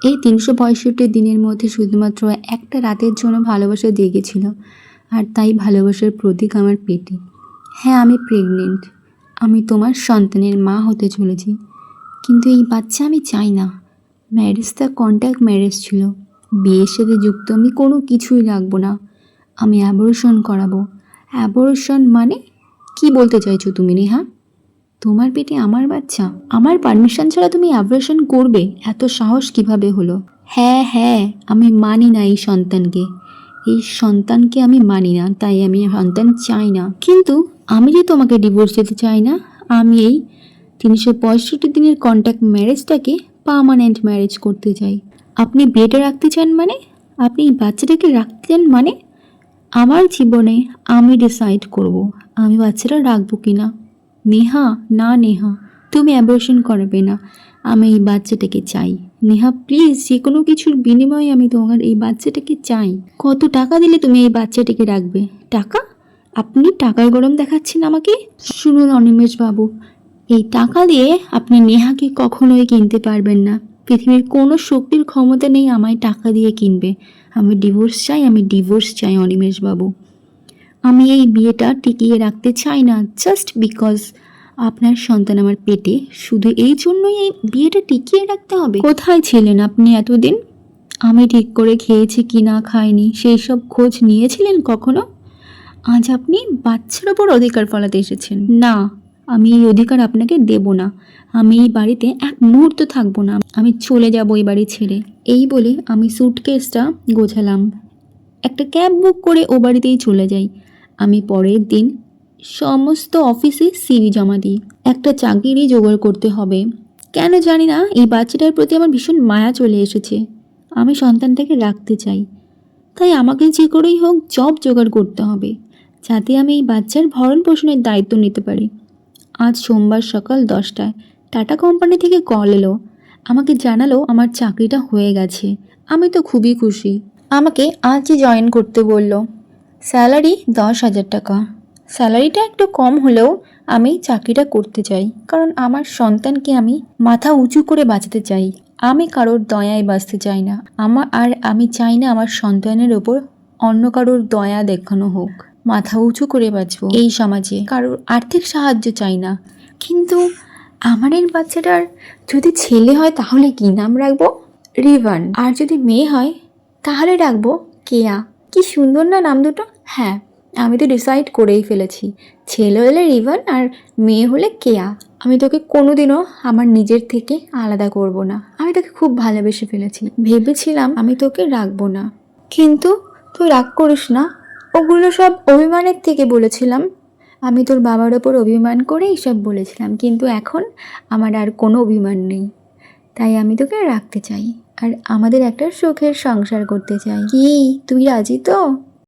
এই ৩৬৫ দিনের মধ্যে শুধুমাত্র একটা রাতের জন্য ভালোবাসা জেগেছিল, আর তাই ভালোবাসার প্রতীক আমার পেটে। হ্যাঁ, আমি প্রেগনেন্ট, আমি তোমার সন্তানের মা হতে চলেছি, কিন্তু এই বাচ্চা আমি চাই না। ম্যারেজটা কন্ট্যাক্ট ম্যারেজ ছিল, বিয়ের সাথে যুক্ত আমি কোনো কিছুই রাখবো না। আমি অ্যাবর্শন করাবো। অ্যাবর্শন মানে কি বলতে চাইছো তুমি নেহা? তোমার পেটে আমার বাচ্চা, আমার পারমিশন ছাড়া তুমি অ্যাবর্শন করবে? এত সাহস কিভাবে হলো? হ্যাঁ হ্যাঁ, আমি মানি না এই সন্তানকে, এই সন্তানকে আমি মানি না, তাই আমি সন্তান চাই না। কিন্তু আমি যে তোমাকে ডিভোর্স দিতে চাই না, আমি এই ৩৬৫ দিনের কন্ট্যাক্ট ম্যারেজটাকে পার্মানেন্ট ম্যারেজ করতে চাই। আপনি বিয়েটা রাখতে চান মানে? আপনি এই বাচ্চাটাকে রাখতে চান মানে? আমার জীবনে আমি ডিসাইড করব আমি বাচ্চাটা রাখবো কি না। নেহা, না নেহা, তুমি অ্যাবর্শন করবে না, আমি এই বাচ্চাটাকে চাই। নেহা প্লিজ, যে কোনো কিছুর বিনিময়ে আমি তোমার এই বাচ্চাটাকে চাই। কত টাকা দিলে তুমি এই বাচ্চাটাকে রাখবে? টাকা? আপনি টাকার গরম দেখাচ্ছেন আমাকে? শুনুন অনিমেষ বাবু, এই টাকা দিয়ে আপনি নেহাকে কখনোই কিনতে পারবেন না। পৃথিবীর কোনো শক্তির ক্ষমতা নেই আমায় টাকা দিয়ে কিনবে। আমি ডিভোর্স চাই, আমি ডিভোর্স চাই অনিমেষ বাবু। আমি এই বিয়েটা টিকিয়ে রাখতে চাই না, জাস্ট বিকজ আপনার সন্তান আমার পেটে। শুধু এই জন্যই এই বিয়েটা টিকিয়ে রাখতে হবে? কোথায় ছিলেন আপনি এতদিন? আমি ঠিক করে খেয়েছি কি না খাইনি সেই সব খোঁজ নিয়েছিলেন কখনো? আজ আপনি বাচ্চার ওপর অধিকার ফলাতে এসেছেন। না, আমি এই অধিকার আপনাকে দেব না। আমি এই বাড়িতে এক মুহূর্ত থাকবো না, আমি চলে যাব এই বাড়ি ছেড়ে। এই বলে আমি স্যুটকেসটা গোছালাম, একটা ক্যাব বুক করে ও বাড়িতেই চলে যাই। আমি পরের দিন সমস্ত অফিসে সিভি জমা দিই। একটা চাকরি জোগাড় করতে হবে। কেন জানি না এই বাচ্চাটার প্রতি আমার ভীষণ মায়া চলে এসেছে। আমি সন্তানটাকে রাখতে চাই, তাই আমাকে যে করেই হোক জব জোগাড় করতে হবে, যাতে আমি এই বাচ্চার ভরণ পোষণের দায়িত্ব নিতে পারি। আজ সোমবার সকাল 10টায় টাটা কোম্পানি থেকে কল এলো, আমাকে জানালো আমার চাকরিটা হয়ে গেছে। আমি তো খুবই খুশি। আমাকে আজই জয়েন করতে বলল। স্যালারি 10,000 টাকা। স্যালারিটা একটু কম হলেও আমি চাকরিটা করতে চাই, কারণ আমার সন্তানকে আমি মাথা উঁচু করে বাঁচাতে চাই। আমি কারোর দয়ায় বাঁচতে চাই না। আমি চাই না আমার সন্তানের ওপর অন্য কারোর দয়া দেখানো হোক। মাথা উঁচু করে বাঁচবো এই সমাজে, কারোর আর্থিক সাহায্য চাই না। কিন্তু আমার এই বাচ্চাটার যদি ছেলে হয় তাহলে কি নাম রাখবো? রিভান। আর যদি মেয়ে হয় তাহলে রাখবো কেয়া। কি সুন্দর না নাম দুটো? হ্যাঁ, আমি তো ডিসাইড করেই ফেলেছি, ছেলে হলে রিভান আর মেয়ে হলে কেয়া। আমি তোকে কোনোদিনও আমার নিজের থেকে আলাদা করব না। আমি তোকে খুব ভালোবেসে ফেলেছি, ভেবেছিলাম আমি তোকে রাখবো না। কিন্তু তুই রাগ করিস না, ওগুলো সব অভিমানের থেকে বলেছিলাম। আমি তোর বাবার ওপর অভিমান করে এইসব বলেছিলাম, কিন্তু এখন আমার আর কোনো অভিমান নেই। তাই আমি তোকে রাখতে চাই, আর আমাদের একটা সুখের সংসার করতে চাই। কি তুই রাজি তো?